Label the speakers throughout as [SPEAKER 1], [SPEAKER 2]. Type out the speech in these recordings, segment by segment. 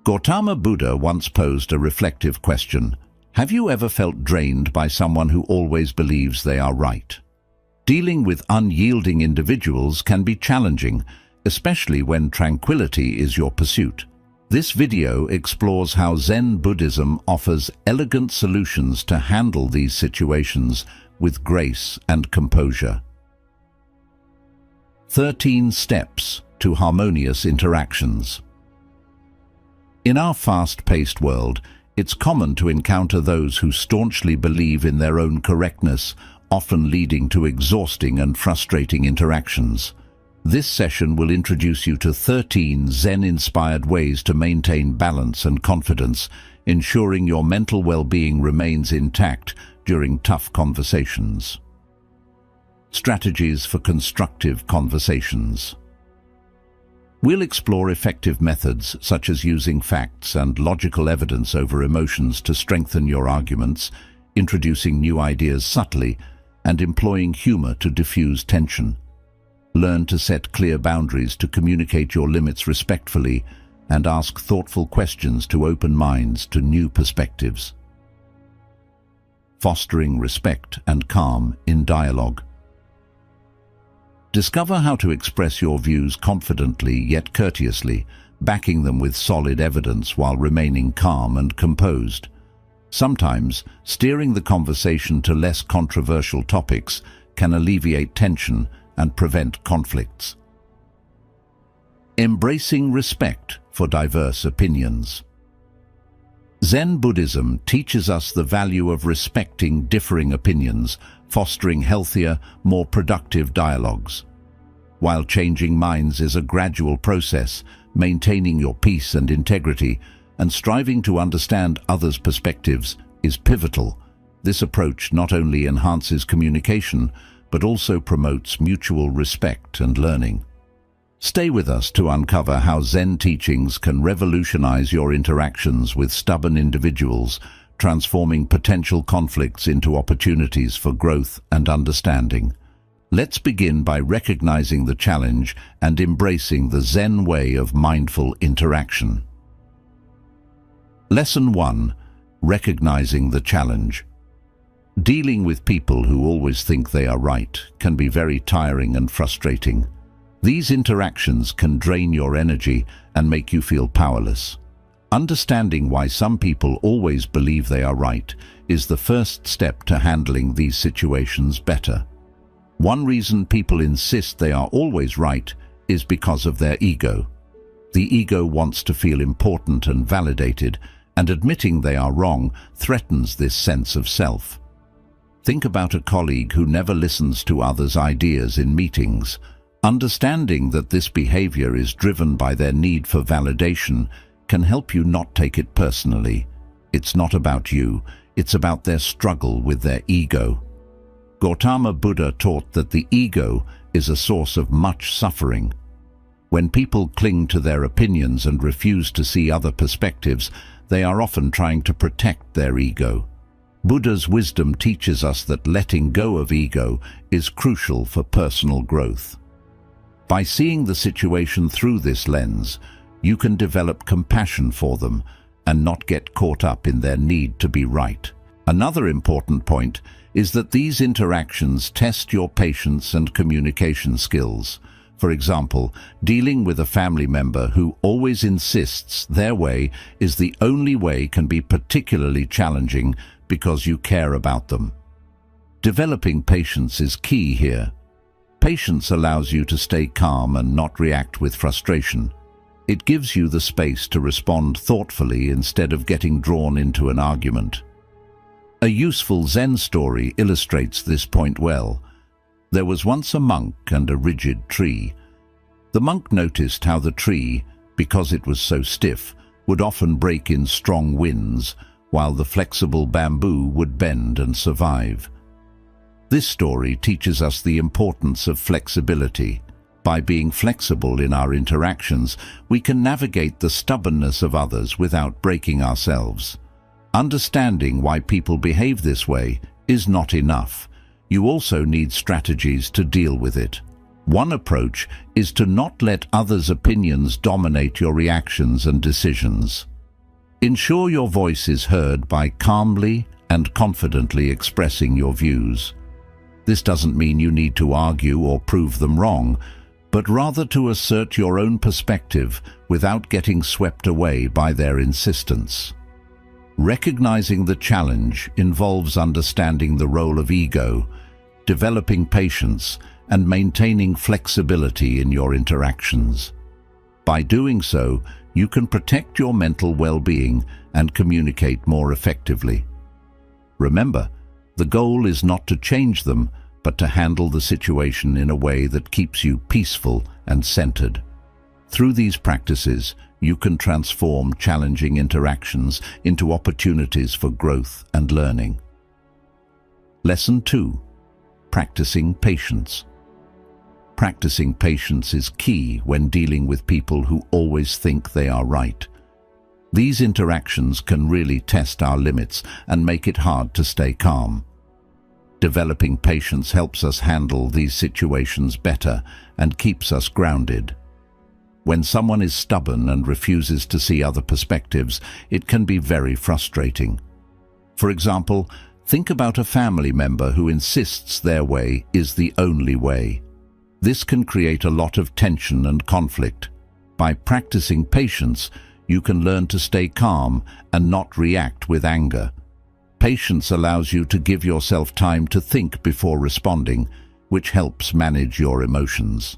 [SPEAKER 1] Gautama Buddha once posed a reflective question. Have you ever felt drained by someone who always believes they are right? Dealing with unyielding individuals can be challenging, especially when tranquility is your pursuit. This video explores how Zen Buddhism offers elegant solutions to handle these situations with grace and composure. 13 Steps to Harmonious Interactions. In our fast-paced world, it's common to encounter those who staunchly believe in their own correctness, often leading to exhausting and frustrating interactions. This session will introduce you to 13 Zen-inspired ways to maintain balance and confidence, ensuring your mental well-being remains intact during tough conversations. Strategies for constructive conversations. We'll explore effective methods such as using facts and logical evidence over emotions to strengthen your arguments, introducing new ideas subtly, and employing humor to diffuse tension. Learn to set clear boundaries to communicate your limits respectfully and ask thoughtful questions to open minds to new perspectives. Fostering respect and calm in dialogue. Discover how to express your views confidently yet courteously, backing them with solid evidence while remaining calm and composed. Sometimes, steering the conversation to less controversial topics can alleviate tension and prevent conflicts. Embracing respect for diverse opinions. Zen Buddhism teaches us the value of respecting differing opinions, fostering healthier, more productive dialogues. While changing minds is a gradual process, maintaining your peace and integrity and striving to understand others' perspectives is pivotal. This approach not only enhances communication, but also promotes mutual respect and learning. Stay with us to uncover how Zen teachings can revolutionize your interactions with stubborn individuals, transforming potential conflicts into opportunities for growth and understanding. Let's begin by recognizing the challenge and embracing the Zen way of mindful interaction. Lesson 1. Recognizing the challenge. Dealing with people who always think they are right can be very tiring and frustrating. These interactions can drain your energy and make you feel powerless. Understanding why some people always believe they are right is the first step to handling these situations better. One reason people insist they are always right is because of their ego. The ego wants to feel important and validated, and admitting they are wrong threatens this sense of self. Think about a colleague who never listens to others' ideas in meetings. Understanding that this behavior is driven by their need for validation can help you not take it personally. It's not about you, it's about their struggle with their ego. Gautama Buddha taught that the ego is a source of much suffering. When people cling to their opinions and refuse to see other perspectives, they are often trying to protect their ego. Buddha's wisdom teaches us that letting go of ego is crucial for personal growth. By seeing the situation through this lens, you can develop compassion for them and not get caught up in their need to be right. Another important point is that these interactions test your patience and communication skills. For example, dealing with a family member who always insists their way is the only way can be particularly challenging because you care about them. Developing patience is key here. Patience allows you to stay calm and not react with frustration. It gives you the space to respond thoughtfully instead of getting drawn into an argument. A useful Zen story illustrates this point well. There was once a monk and a rigid tree. The monk noticed how the tree, because it was so stiff, would often break in strong winds, while the flexible bamboo would bend and survive. This story teaches us the importance of flexibility. By being flexible in our interactions, we can navigate the stubbornness of others without breaking ourselves. Understanding why people behave this way is not enough. You also need strategies to deal with it. One approach is to not let others' opinions dominate your reactions and decisions. Ensure your voice is heard by calmly and confidently expressing your views. This doesn't mean you need to argue or prove them wrong, but rather to assert your own perspective without getting swept away by their insistence. Recognizing the challenge involves understanding the role of ego, developing patience, and maintaining flexibility in your interactions. By doing so, you can protect your mental well-being and communicate more effectively. Remember, the goal is not to change them, but to handle the situation in a way that keeps you peaceful and centered. Through these practices, you can transform challenging interactions into opportunities for growth and learning. Lesson 2. Practicing patience. Practicing patience is key when dealing with people who always think they are right. These interactions can really test our limits and make it hard to stay calm. Developing patience helps us handle these situations better and keeps us grounded. When someone is stubborn and refuses to see other perspectives, it can be very frustrating. For example, think about a family member who insists their way is the only way. This can create a lot of tension and conflict. By practicing patience, you can learn to stay calm and not react with anger. Patience allows you to give yourself time to think before responding, which helps manage your emotions.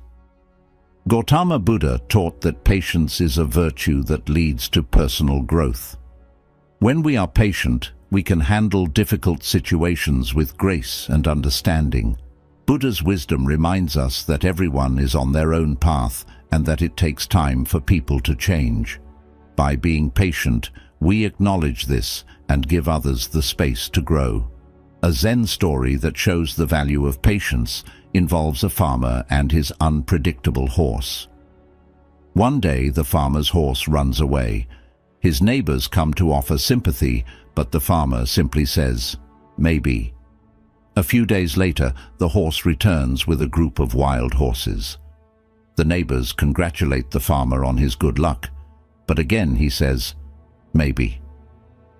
[SPEAKER 1] Gautama Buddha taught that patience is a virtue that leads to personal growth. When we are patient, we can handle difficult situations with grace and understanding. Buddha's wisdom reminds us that everyone is on their own path and that it takes time for people to change. By being patient, we acknowledge this and give others the space to grow. A Zen story that shows the value of patience involves a farmer and his unpredictable horse. One day, the farmer's horse runs away. His neighbors come to offer sympathy, but the farmer simply says, "Maybe." A few days later, the horse returns with a group of wild horses. The neighbors congratulate the farmer on his good luck, but again he says, "Maybe."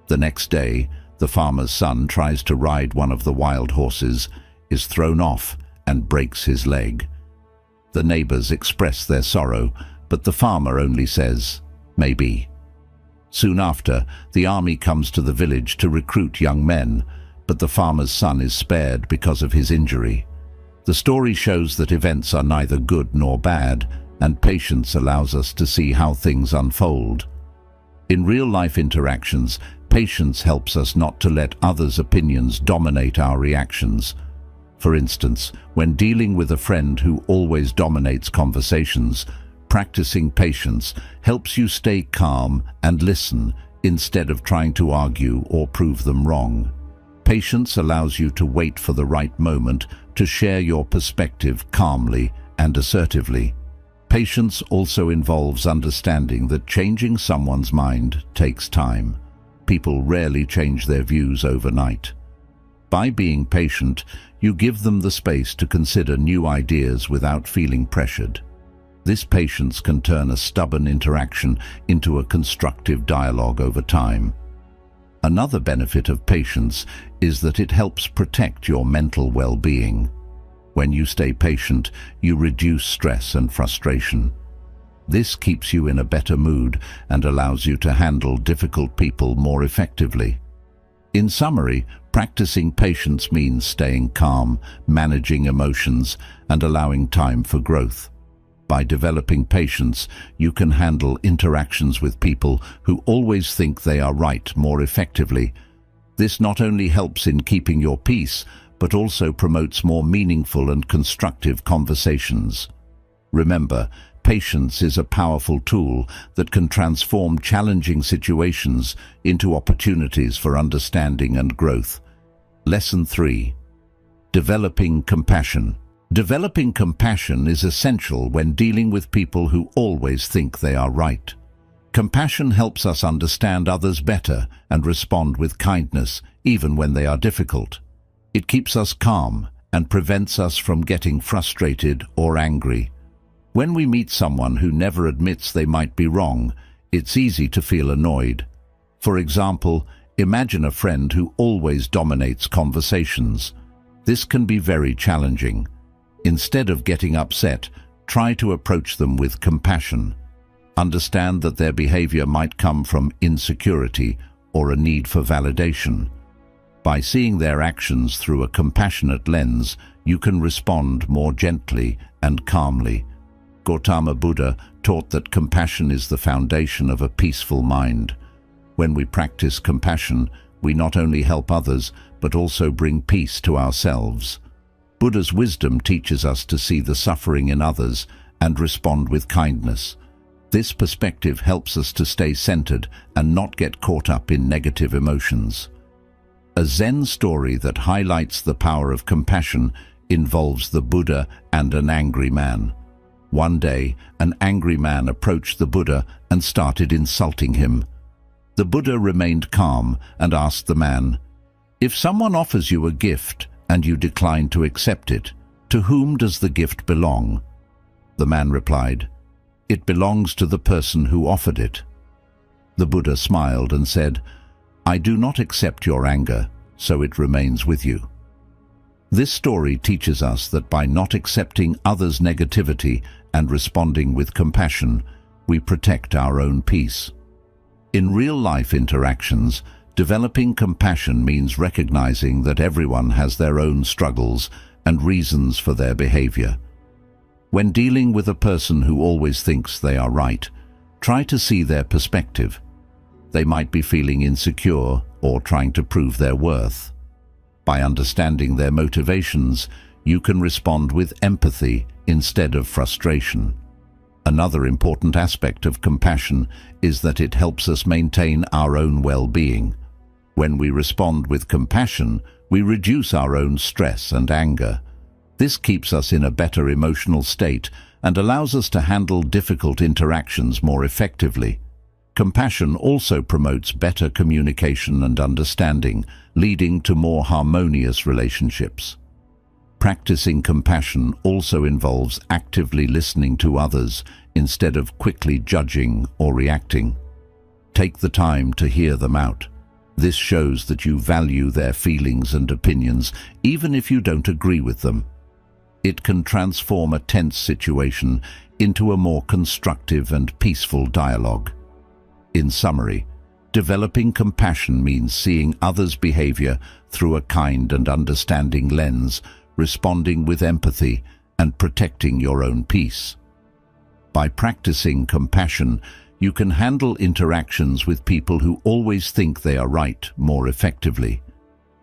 [SPEAKER 1] The next day, the farmer's son tries to ride one of the wild horses, is thrown off, and breaks his leg. The neighbors express their sorrow, but the farmer only says, "Maybe." Soon after, the army comes to the village to recruit young men, but the farmer's son is spared because of his injury. The story shows that events are neither good nor bad, and patience allows us to see how things unfold. In real-life interactions, patience helps us not to let others' opinions dominate our reactions. For instance, when dealing with a friend who always dominates conversations, practicing patience helps you stay calm and listen instead of trying to argue or prove them wrong. Patience allows you to wait for the right moment to share your perspective calmly and assertively. Patience also involves understanding that changing someone's mind takes time. People rarely change their views overnight. By being patient, you give them the space to consider new ideas without feeling pressured. This patience can turn a stubborn interaction into a constructive dialogue over time. Another benefit of patience is that it helps protect your mental well-being. When you stay patient, you reduce stress and frustration. This keeps you in a better mood and allows you to handle difficult people more effectively. In summary, practicing patience means staying calm, managing emotions, and allowing time for growth. By developing patience, you can handle interactions with people who always think they are right more effectively. This not only helps in keeping your peace, but also promotes more meaningful and constructive conversations. Remember, patience is a powerful tool that can transform challenging situations into opportunities for understanding and growth. Lesson 3. Developing compassion. Developing compassion is essential when dealing with people who always think they are right. Compassion helps us understand others better and respond with kindness, even when they are difficult. It keeps us calm and prevents us from getting frustrated or angry. When we meet someone who never admits they might be wrong, it's easy to feel annoyed. For example, imagine a friend who always dominates conversations. This can be very challenging. Instead of getting upset, try to approach them with compassion. Understand that their behavior might come from insecurity or a need for validation. By seeing their actions through a compassionate lens, you can respond more gently and calmly. Gautama Buddha taught that compassion is the foundation of a peaceful mind. When we practice compassion, we not only help others, but also bring peace to ourselves. Buddha's wisdom teaches us to see the suffering in others and respond with kindness. This perspective helps us to stay centered and not get caught up in negative emotions. A Zen story that highlights the power of compassion involves the Buddha and an angry man. One day, an angry man approached the Buddha and started insulting him. The Buddha remained calm and asked the man, "If someone offers you a gift and you decline to accept it, to whom does the gift belong?" The man replied, "It belongs to the person who offered it." The Buddha smiled and said, "I do not accept your anger, so it remains with you." This story teaches us that by not accepting others' negativity and responding with compassion, we protect our own peace. In real-life interactions, developing compassion means recognizing that everyone has their own struggles and reasons for their behavior. When dealing with a person who always thinks they are right, try to see their perspective. They might be feeling insecure or trying to prove their worth. By understanding their motivations, you can respond with empathy instead of frustration. Another important aspect of compassion is that it helps us maintain our own well-being. When we respond with compassion, we reduce our own stress and anger. This keeps us in a better emotional state and allows us to handle difficult interactions more effectively. Compassion also promotes better communication and understanding, leading to more harmonious relationships. Practicing compassion also involves actively listening to others instead of quickly judging or reacting. Take the time to hear them out. This shows that you value their feelings and opinions, even if you don't agree with them. It can transform a tense situation into a more constructive and peaceful dialogue. In summary, developing compassion means seeing others' behavior through a kind and understanding lens, responding with empathy, and protecting your own peace. By practicing compassion, you can handle interactions with people who always think they are right more effectively.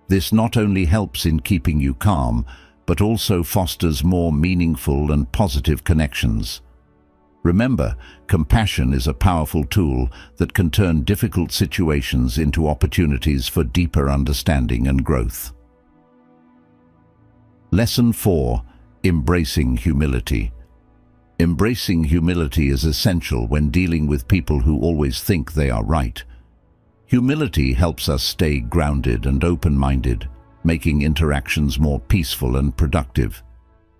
[SPEAKER 1] This not only helps in keeping you calm, but also fosters more meaningful and positive connections. Remember, compassion is a powerful tool that can turn difficult situations into opportunities for deeper understanding and growth. Lesson 4. Embracing humility. Embracing humility is essential when dealing with people who always think they are right. Humility helps us stay grounded and open-minded, making interactions more peaceful and productive.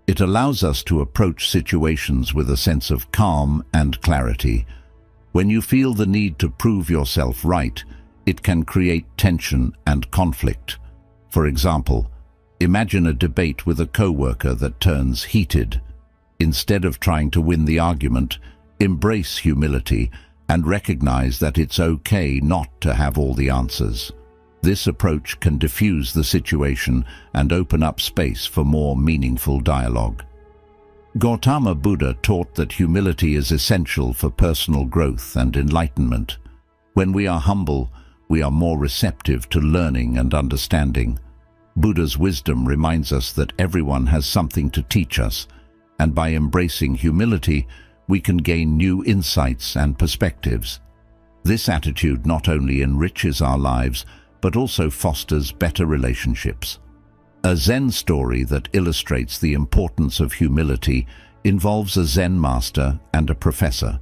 [SPEAKER 1] It allows us to approach situations with a sense of calm and clarity. When you feel the need to prove yourself right, it can create tension and conflict. For example, imagine a debate with a coworker that turns heated. Instead of trying to win the argument, embrace humility and recognize that it's okay not to have all the answers. This approach can diffuse the situation and open up space for more meaningful dialogue. Gautama Buddha taught that humility is essential for personal growth and enlightenment. When we are humble, we are more receptive to learning and understanding. Buddha's wisdom reminds us that everyone has something to teach us, and by embracing humility, we can gain new insights and perspectives. This attitude not only enriches our lives, but also fosters better relationships. A Zen story that illustrates the importance of humility involves a Zen master and a professor.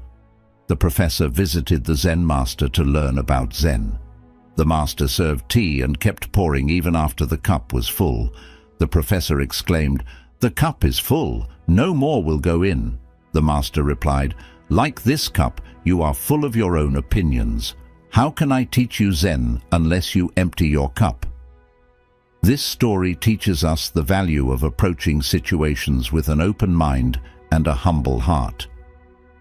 [SPEAKER 1] The professor visited the Zen master to learn about Zen. The master served tea and kept pouring even after the cup was full. The professor exclaimed, "The cup is full, no more will go in." The master replied, "Like this cup, you are full of your own opinions. How can I teach you Zen unless you empty your cup? This story teaches us the value of approaching situations with an open mind and a humble heart.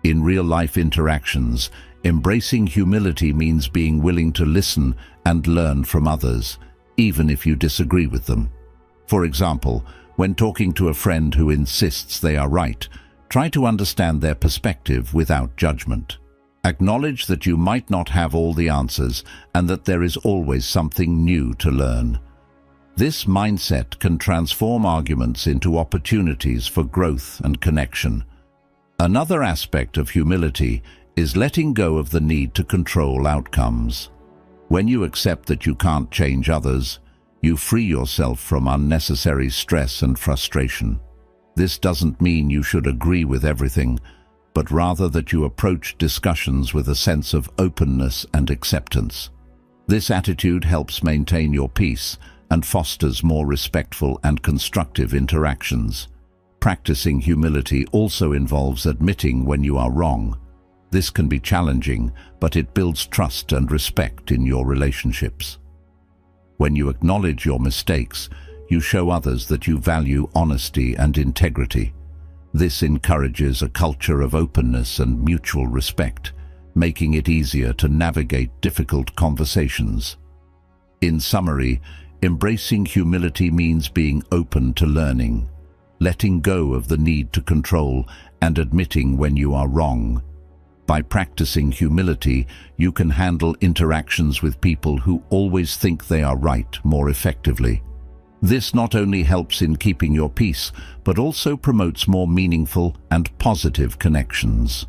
[SPEAKER 1] In real-life interactions, embracing humility means being willing to listen and learn from others, even if you disagree with them. For example, when talking to a friend who insists they are right, try to understand their perspective without judgment. Acknowledge that you might not have all the answers and that there is always something new to learn. This mindset can transform arguments into opportunities for growth and connection. Another aspect of humility is letting go of the need to control outcomes. When you accept that you can't change others, you free yourself from unnecessary stress and frustration. This doesn't mean you should agree with everything, but rather that you approach discussions with a sense of openness and acceptance. This attitude helps maintain your peace and fosters more respectful and constructive interactions. Practicing humility also involves admitting when you are wrong. This can be challenging, but it builds trust and respect in your relationships. When you acknowledge your mistakes, you show others that you value honesty and integrity. This encourages a culture of openness and mutual respect, making it easier to navigate difficult conversations. In summary, embracing humility means being open to learning, letting go of the need to control, and admitting when you are wrong. By practicing humility, you can handle interactions with people who always think they are right more effectively. This not only helps in keeping your peace, but also promotes more meaningful and positive connections.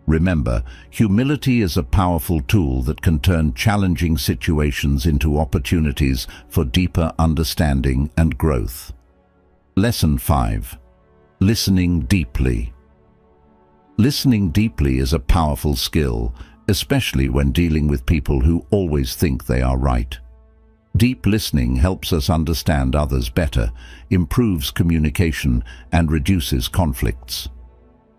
[SPEAKER 1] Remember, humility is a powerful tool that can turn challenging situations into opportunities for deeper understanding and growth. Lesson 5. Listening deeply. Listening deeply is a powerful skill, especially when dealing with people who always think they are right. Deep listening helps us understand others better, improves communication, and reduces conflicts.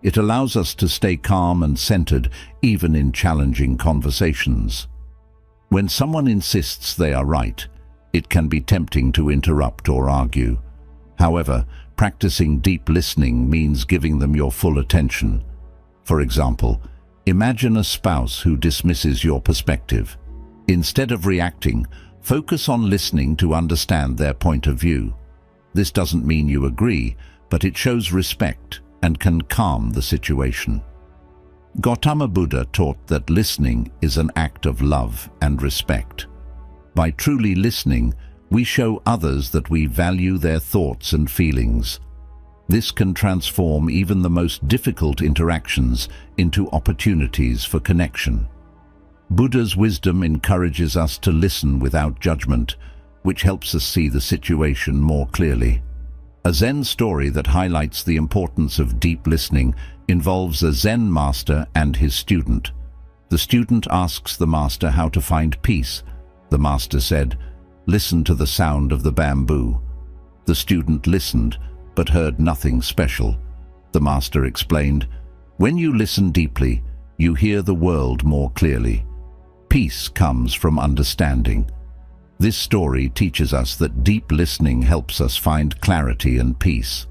[SPEAKER 1] It allows us to stay calm and centered even in challenging conversations. When someone insists they are right, it can be tempting to interrupt or argue. However, practicing deep listening means giving them your full attention. For example, imagine a spouse who dismisses your perspective. Instead of reacting, focus on listening to understand their point of view. This doesn't mean you agree, but it shows respect and can calm the situation. Gautama Buddha taught that listening is an act of love and respect. By truly listening, we show others that we value their thoughts and feelings. This can transform even the most difficult interactions into opportunities for connection. Buddha's wisdom encourages us to listen without judgment, which helps us see the situation more clearly. A Zen story that highlights the importance of deep listening involves a Zen master and his student. The student asks the master how to find peace. The master said, "Listen to the sound of the bamboo." The student listened, but heard nothing special. The master explained, "When you listen deeply, you hear the world more clearly. Peace comes from understanding." This story teaches us that deep listening helps us find clarity and peace.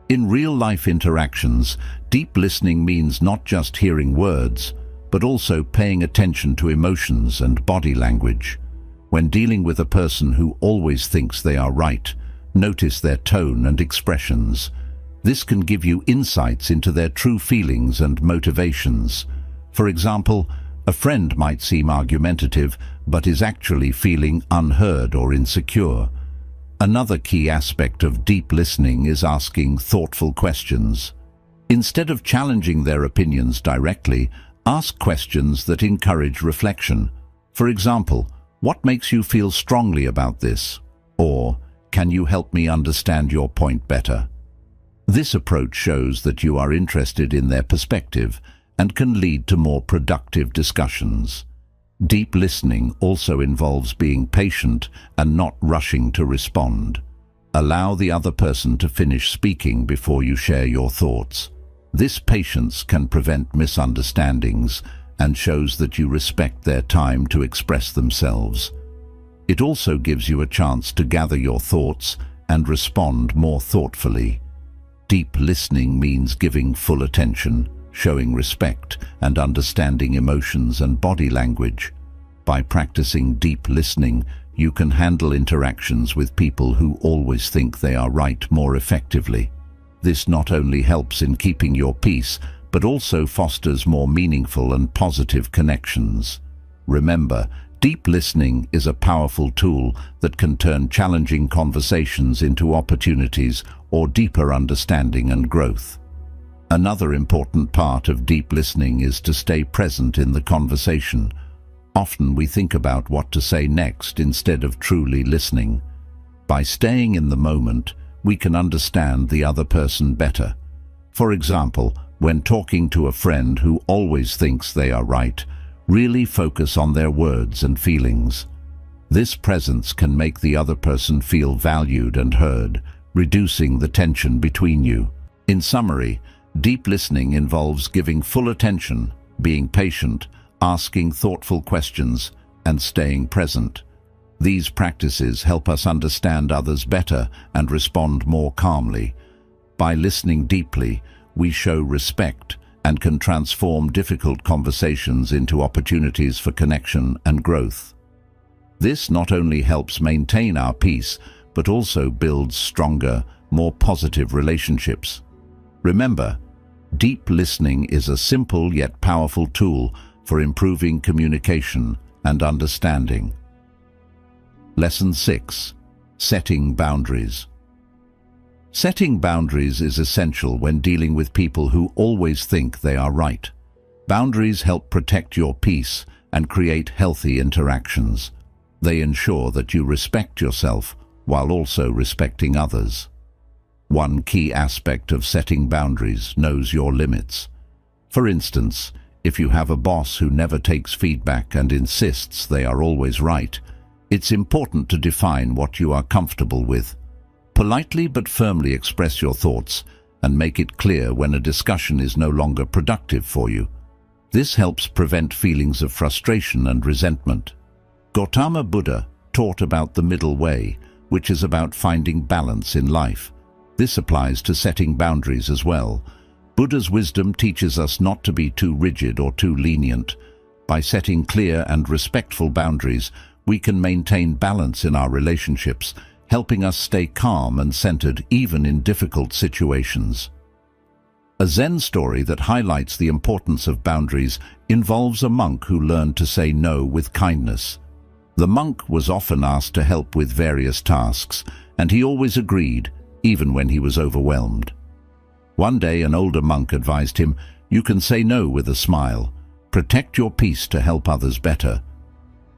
[SPEAKER 1] In real-life interactions, deep listening means not just hearing words, but also paying attention to emotions and body language. When dealing with a person who always thinks they are right, notice their tone and expressions. This can give you insights into their true feelings and motivations. For example, a friend might seem argumentative, but is actually feeling unheard or insecure. Another key aspect of deep listening is asking thoughtful questions. Instead of challenging their opinions directly, ask questions that encourage reflection. For example, "What makes you feel strongly about this?" Or, "Can you help me understand your point better?" This approach shows that you are interested in their perspective and can lead to more productive discussions. Deep listening also involves being patient and not rushing to respond. Allow the other person to finish speaking before you share your thoughts. This patience can prevent misunderstandings and shows that you respect their time to express themselves. It also gives you a chance to gather your thoughts and respond more thoughtfully. Deep listening means giving full attention, showing respect, and understanding emotions and body language. By practicing deep listening, you can handle interactions with people who always think they are right more effectively. This not only helps in keeping your peace, but also fosters more meaningful and positive connections. Remember, deep listening is a powerful tool that can turn challenging conversations into opportunities or deeper understanding and growth. Another important part of deep listening is to stay present in the conversation. Often we think about what to say next instead of truly listening. By staying in the moment, we can understand the other person better. For example, when talking to a friend who always thinks they are right, really focus on their words and feelings. This presence can make the other person feel valued and heard, reducing the tension between you. In summary, deep listening involves giving full attention, being patient, asking thoughtful questions, and staying present. These practices help us understand others better and respond more calmly. By listening deeply, we show respect and can transform difficult conversations into opportunities for connection and growth. This not only helps maintain our peace, but also builds stronger, more positive relationships. Remember, deep listening is a simple yet powerful tool for improving communication and understanding. Lesson 6. Setting boundaries. Setting boundaries is essential when dealing with people who always think they are right. Boundaries help protect your peace and create healthy interactions. They ensure that you respect yourself while also respecting others. One key aspect of setting boundaries knows your limits. For instance, if you have a boss who never takes feedback and insists they are always right, it's important to define what you are comfortable with. Politely but firmly express your thoughts and make it clear when a discussion is no longer productive for you. This helps prevent feelings of frustration and resentment. Gautama Buddha taught about the middle way, which is about finding balance in life. This applies to setting boundaries as well. Buddha's wisdom teaches us not to be too rigid or too lenient. By setting clear and respectful boundaries, we can maintain balance in our relationships, helping us stay calm and centered even in difficult situations. A Zen story that highlights the importance of boundaries involves a monk who learned to say no with kindness. The monk was often asked to help with various tasks, and he always agreed, even when he was overwhelmed. One day, an older monk advised him, "You can say no with a smile. Protect your peace to help others better."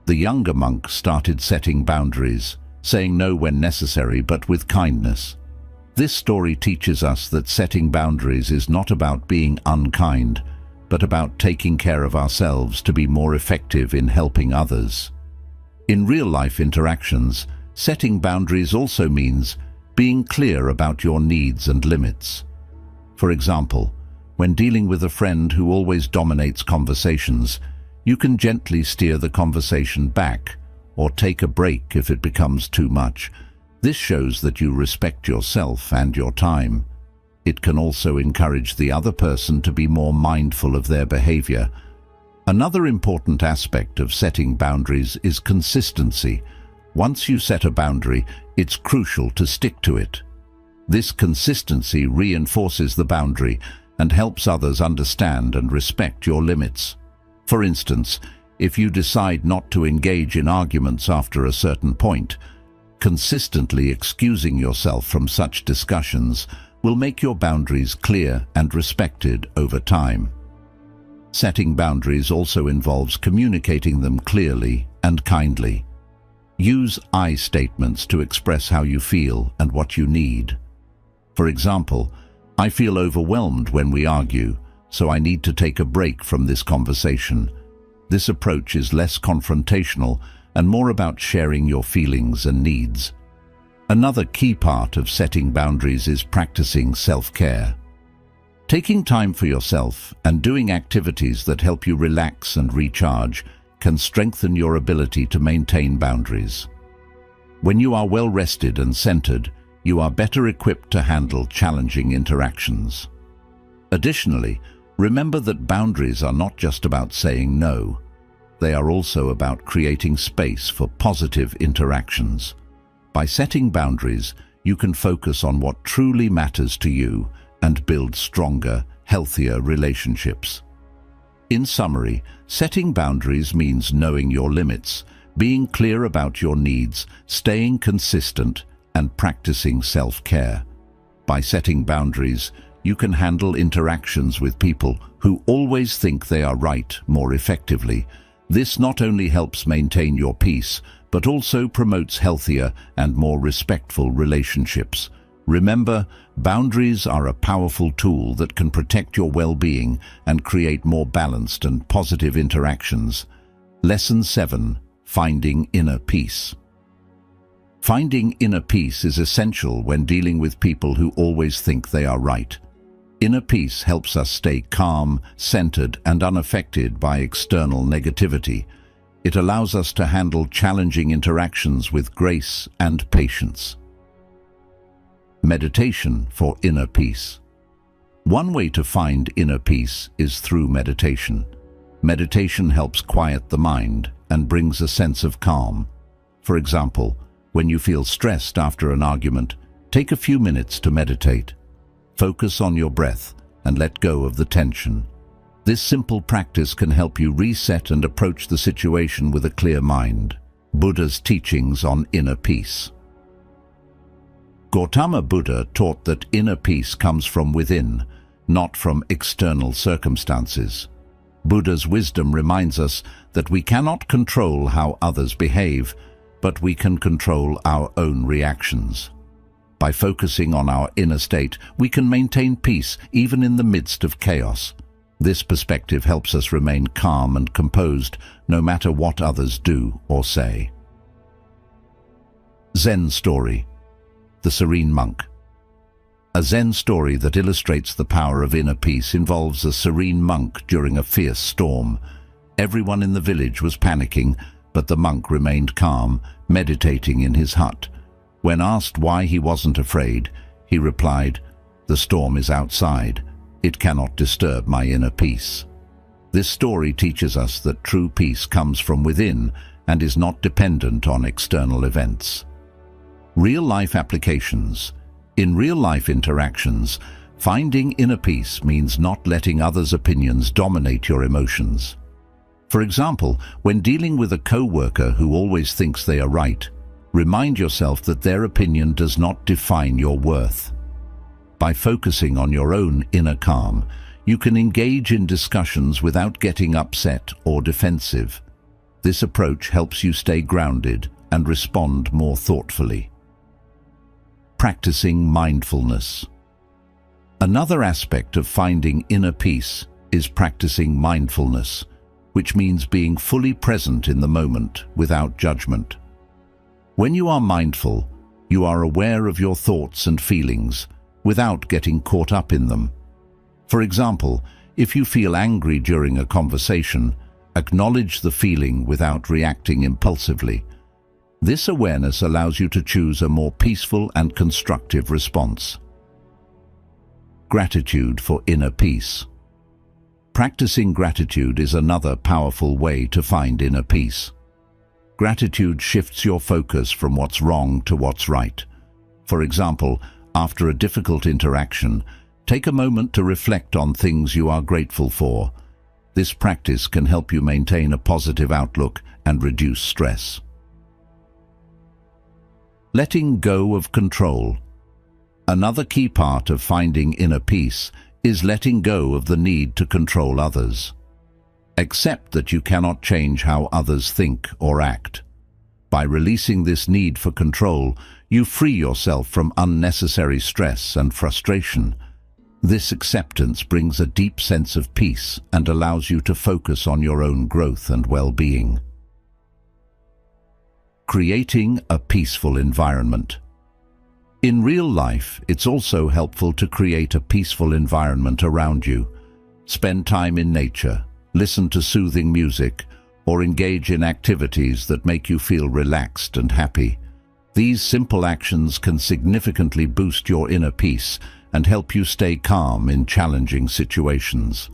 [SPEAKER 1] The younger monk started setting boundaries, saying no when necessary, but with kindness. This story teaches us that setting boundaries is not about being unkind, but about taking care of ourselves to be more effective in helping others. In real-life interactions, setting boundaries also means being clear about your needs and limits. For example, when dealing with a friend who always dominates conversations, you can gently steer the conversation back or take a break if it becomes too much. This shows that you respect yourself and your time. It can also encourage the other person to be more mindful of their behavior. Another important aspect of setting boundaries is consistency. Once you set a boundary, it's crucial to stick to it. This consistency reinforces the boundary and helps others understand and respect your limits. For instance, if you decide not to engage in arguments after a certain point, consistently excusing yourself from such discussions will make your boundaries clear and respected over time. Setting boundaries also involves communicating them clearly and kindly. Use I statements to express how you feel and what you need. For example, "I feel overwhelmed when we argue, so I need to take a break from this conversation." This approach is less confrontational and more about sharing your feelings and needs. Another key part of setting boundaries is practicing self-care. Taking time for yourself and doing activities that help you relax and recharge can strengthen your ability to maintain boundaries. When you are well rested and centered, you are better equipped to handle challenging interactions. Additionally, remember that boundaries are not just about saying no. They are also about creating space for positive interactions. By setting boundaries, you can focus on what truly matters to you and build stronger, healthier relationships. In summary, setting boundaries means knowing your limits, being clear about your needs, staying consistent, and practicing self-care. By setting boundaries, you can handle interactions with people who always think they are right more effectively. This not only helps maintain your peace, but also promotes healthier and more respectful relationships. Remember, boundaries are a powerful tool that can protect your well-being and create more balanced and positive interactions. Lesson 7. Finding inner peace. Finding inner peace is essential when dealing with people who always think they are right. Inner peace helps us stay calm, centered, and unaffected by external negativity. It allows us to handle challenging interactions with grace and patience. Meditation for inner peace. One way to find inner peace is through meditation. Meditation helps quiet the mind and brings a sense of calm. For example, when you feel stressed after an argument, take a few minutes to meditate. Focus on your breath and let go of the tension. This simple practice can help you reset and approach the situation with a clear mind. Buddha's teachings on inner peace. Gautama Buddha taught that inner peace comes from within, not from external circumstances. Buddha's wisdom reminds us that we cannot control how others behave, but we can control our own reactions. By focusing on our inner state, we can maintain peace even in the midst of chaos. This perspective helps us remain calm and composed no matter what others do or say. Zen story. The Serene Monk. A Zen story that illustrates the power of inner peace involves a serene monk during a fierce storm. Everyone in the village was panicking, but the monk remained calm, meditating in his hut. When asked why he wasn't afraid, he replied, "The storm is outside. It cannot disturb my inner peace." This story teaches us that true peace comes from within and is not dependent on external events. Real-life applications. In real-life interactions, finding inner peace means not letting others' opinions dominate your emotions. For example, when dealing with a co-worker who always thinks they are right, remind yourself that their opinion does not define your worth. By focusing on your own inner calm, you can engage in discussions without getting upset or defensive. This approach helps you stay grounded and respond more thoughtfully. Practicing mindfulness. Another aspect of finding inner peace is practicing mindfulness, which means being fully present in the moment without judgment. When you are mindful, you are aware of your thoughts and feelings without getting caught up in them. For example, if you feel angry during a conversation, acknowledge the feeling without reacting impulsively. This awareness allows you to choose a more peaceful and constructive response. Gratitude for inner peace. Practicing gratitude is another powerful way to find inner peace. Gratitude shifts your focus from what's wrong to what's right. For example, after a difficult interaction, take a moment to reflect on things you are grateful for. This practice can help you maintain a positive outlook and reduce stress. Letting go of control. Another key part of finding inner peace is letting go of the need to control others. Accept that you cannot change how others think or act. By releasing this need for control, you free yourself from unnecessary stress and frustration. This acceptance brings a deep sense of peace and allows you to focus on your own growth and well-being. Creating a peaceful environment. In real life, it's also helpful to create a peaceful environment around you. Spend time in nature, listen to soothing music, or engage in activities that make you feel relaxed and happy. These simple actions can significantly boost your inner peace and help you stay calm in challenging situations.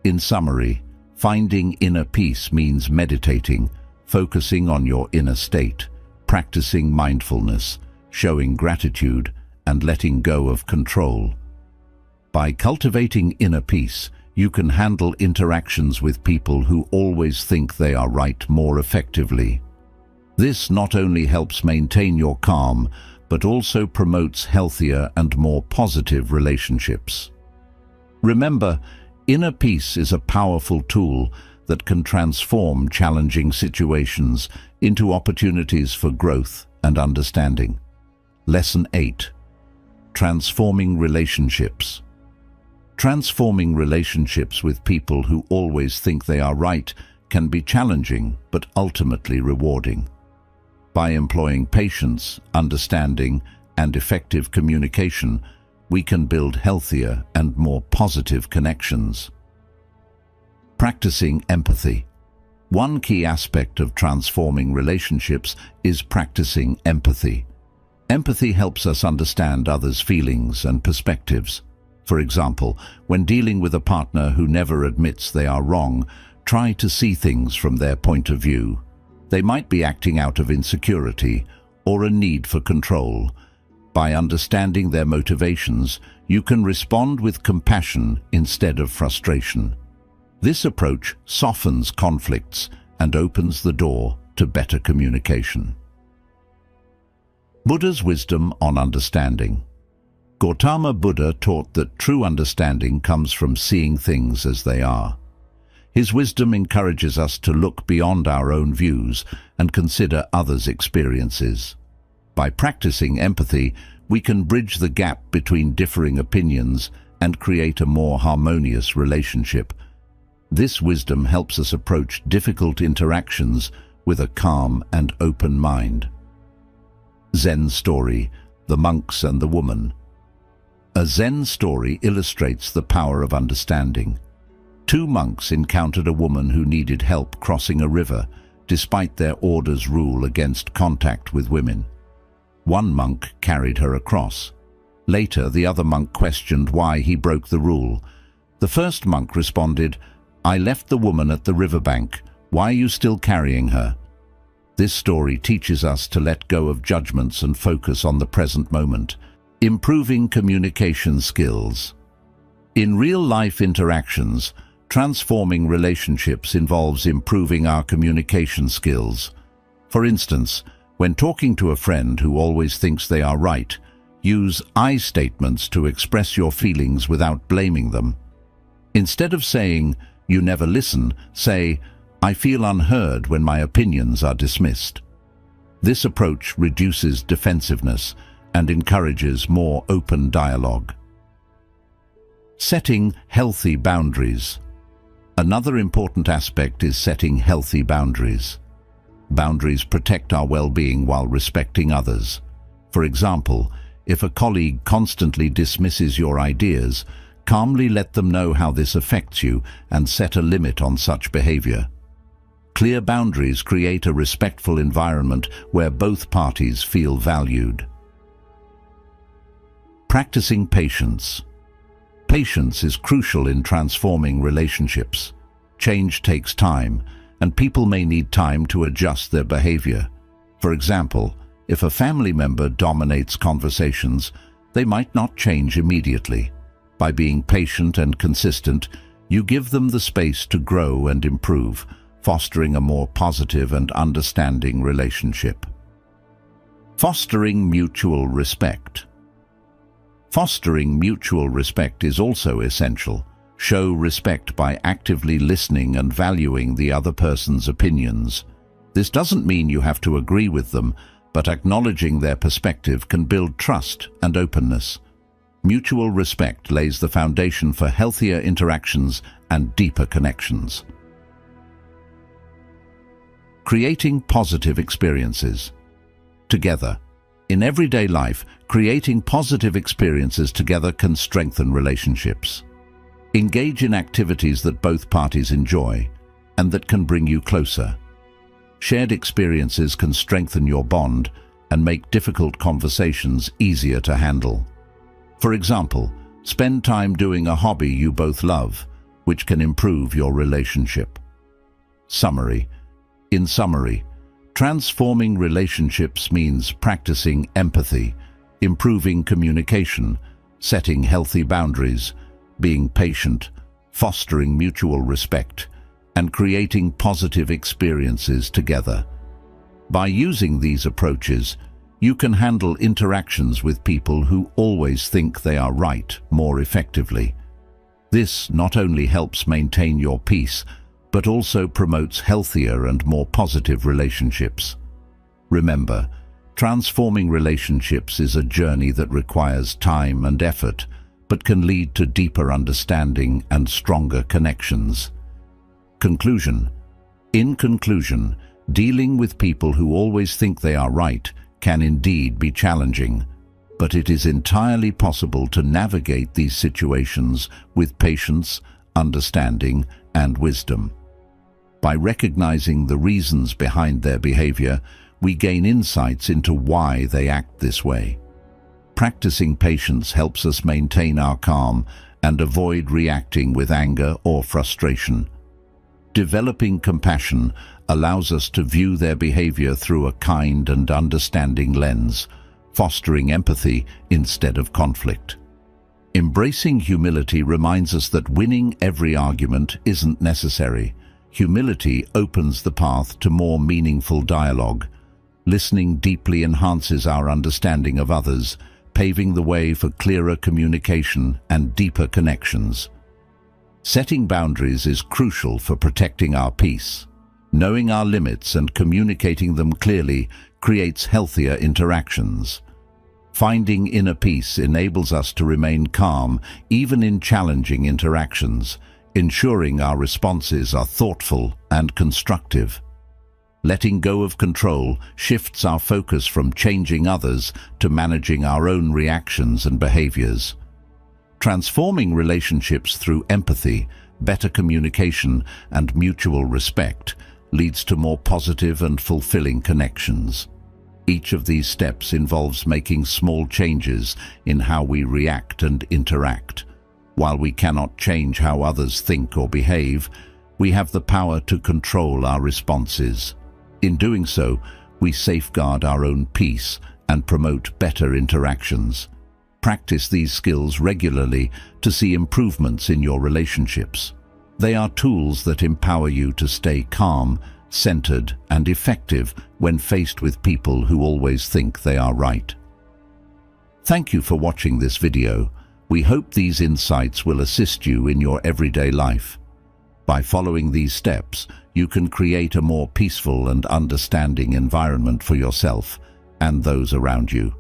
[SPEAKER 1] In summary, finding inner peace means meditating, focusing on your inner state, practicing mindfulness, showing gratitude, and letting go of control. By cultivating inner peace, you can handle interactions with people who always think they are right more effectively. This not only helps maintain your calm, but also promotes healthier and more positive relationships. Remember, inner peace is a powerful tool that can transform challenging situations into opportunities for growth and understanding. Lesson 8. Transforming relationships. Transforming relationships with people who always think they are right can be challenging but ultimately rewarding. By employing patience, understanding, and effective communication, we can build healthier and more positive connections. Practicing empathy. One key aspect of transforming relationships is practicing empathy. Empathy helps us understand others' feelings and perspectives. For example, when dealing with a partner who never admits they are wrong, try to see things from their point of view. They might be acting out of insecurity or a need for control. By understanding their motivations, you can respond with compassion instead of frustration. This approach softens conflicts and opens the door to better communication. Buddha's wisdom on understanding. Gautama Buddha taught that true understanding comes from seeing things as they are. His wisdom encourages us to look beyond our own views and consider others' experiences. By practicing empathy, we can bridge the gap between differing opinions and create a more harmonious relationship. This wisdom helps us approach difficult interactions with a calm and open mind. Zen story, The Monks and the Woman. A Zen story illustrates the power of understanding. Two monks encountered a woman who needed help crossing a river, despite their order's rule against contact with women. One monk carried her across. Later, the other monk questioned why he broke the rule. The first monk responded, "I left the woman at the riverbank. Why are you still carrying her?" This story teaches us to let go of judgments and focus on the present moment. Improving communication skills. In real-life interactions, transforming relationships involves improving our communication skills. For instance, when talking to a friend who always thinks they are right, use I statements to express your feelings without blaming them. Instead of saying, "You never listen," say, "I feel unheard when my opinions are dismissed." This approach reduces defensiveness and encourages more open dialogue. Setting healthy boundaries. Another important aspect is setting healthy boundaries. Boundaries protect our well-being while respecting others. For example, if a colleague constantly dismisses your ideas, calmly let them know how this affects you and set a limit on such behavior. Clear boundaries create a respectful environment where both parties feel valued. Practicing patience. Patience is crucial in transforming relationships. Change takes time, and people may need time to adjust their behavior. For example, if a family member dominates conversations, they might not change immediately. By being patient and consistent, you give them the space to grow and improve, fostering a more positive and understanding relationship. Fostering mutual respect. Fostering mutual respect is also essential. Show respect by actively listening and valuing the other person's opinions. This doesn't mean you have to agree with them, but acknowledging their perspective can build trust and openness. Mutual respect lays the foundation for healthier interactions and deeper connections. Creating positive experiences. Together, In everyday life, creating positive experiences together can strengthen relationships. Engage in activities that both parties enjoy and that can bring you closer. Shared experiences can strengthen your bond and make difficult conversations easier to handle. For example, spend time doing a hobby you both love, which can improve your relationship. Summary. In summary, transforming relationships means practicing empathy, improving communication, setting healthy boundaries, being patient, fostering mutual respect, and creating positive experiences together. By using these approaches, you can handle interactions with people who always think they are right more effectively. This not only helps maintain your peace, but also promotes healthier and more positive relationships. Remember, transforming relationships is a journey that requires time and effort, but can lead to deeper understanding and stronger connections. Conclusion. In conclusion, dealing with people who always think they are right can indeed be challenging, but it is entirely possible to navigate these situations with patience, understanding, and wisdom. By recognizing the reasons behind their behavior, we gain insights into why they act this way. Practicing patience helps us maintain our calm and avoid reacting with anger or frustration. Developing compassion allows us to view their behavior through a kind and understanding lens, fostering empathy instead of conflict. Embracing humility reminds us that winning every argument isn't necessary. Humility opens the path to more meaningful dialogue. Listening deeply enhances our understanding of others, paving the way for clearer communication and deeper connections. Setting boundaries is crucial for protecting our peace. Knowing our limits and communicating them clearly creates healthier interactions. Finding inner peace enables us to remain calm even in challenging interactions, ensuring our responses are thoughtful and constructive. Letting go of control shifts our focus from changing others to managing our own reactions and behaviors. Transforming relationships through empathy, better communication, and mutual respect leads to more positive and fulfilling connections. Each of these steps involves making small changes in how we react and interact. While we cannot change how others think or behave, we have the power to control our responses. In doing so, we safeguard our own peace and promote better interactions. Practice these skills regularly to see improvements in your relationships. They are tools that empower you to stay calm, centered, and effective when faced with people who always think they are right. Thank you for watching this video. We hope these insights will assist you in your everyday life. By following these steps, you can create a more peaceful and understanding environment for yourself and those around you.